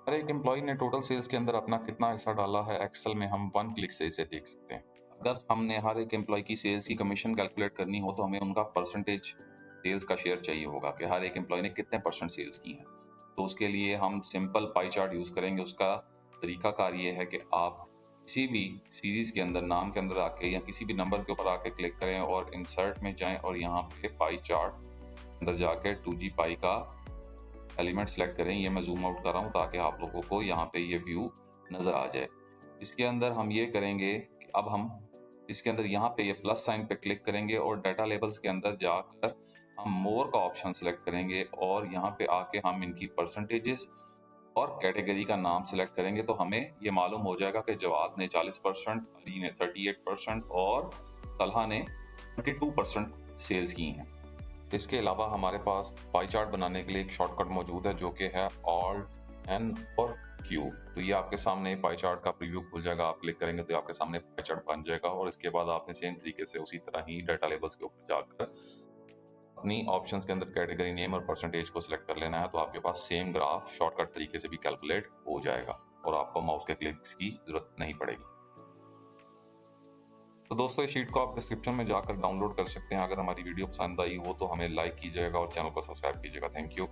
हर एक एम्प्लॉय ने total sales के अंदर अपना कितना हिस्सा डाला है, एक्सेल में हम 1 क्लिक से इसे देख सकते हैं। अगर हमने हर एक एम्प्लॉय की सेल्स की कमीशन कैलकुलेट करनी हो तो हमें उनका परसेंटेज सेल्स का शेयर चाहिए होगा कि हर एक एम्प्लॉय ने कितने परसेंट सेल्स की हैं। तो उसके लिए हम सिंपल पाई चार्ट यूज़ करेंगे। उसका तरीकाकार ये है कि आप किसी भी सीरीज़ के अंदर नाम के अंदर आके या किसी भी नंबर के ऊपर आके क्लिक करें और इंसर्ट में जाएं और यहाँ पे पाई चार्ट अंदर जाके 2G पाई का एलिमेंट सेलेक्ट करें। ये मैं जूम आउट कर रहा हूँ ताकि आप लोगों को यहाँ पे ये व्यू नज़र आ जाए। इसके अंदर हम ये करेंगे कि अब हम इसके अंदर यहाँ पे ये प्लस साइन पे क्लिक करेंगे और डाटा लेबल्स के अंदर जाकर हम मोर का ऑप्शन सेलेक्ट करेंगे और यहाँ पे आके हम इनकी परसेंटेजेस और कैटेगरी का नाम सेलेक्ट करेंगे तो हमें ये मालूम हो जाएगा कि जवाद ने 40%, अली ने 38% और तलहा ने 32% सेल्स की हैं। इसके अलावा हमारे पास पाई चार्ट बनाने के लिए एक शॉर्टकट मौजूद है जो कि है Alt N और Q। तो ये आपके सामने पाई चार्ट का प्रीव्यू खुल जाएगा। आप क्लिक करेंगे तो आपके सामने पाई चार्ट बन जाएगा और इसके बाद आपने सेम तरीके से उसी तरह ही डाटा लेबल्स के ऊपर जाकर अपनी ऑप्शंस के अंदर कैटेगरी नेम और परसेंटेज को सिलेक्ट कर लेना है। तो आपके पास सेम ग्राफ शॉर्टकट तरीके से भी कैलकुलेट हो जाएगा और आपको माउस के क्लिक्स की जरूरत नहीं पड़ेगी। तो दोस्तों इस शीट को आप डिस्क्रिप्शन में जाकर डाउनलोड कर सकते हैं। अगर हमारी वीडियो पसंद आई हो तो हमें लाइक कीजिएगा और चैनल को सब्सक्राइब कीजिएगा। Thank you.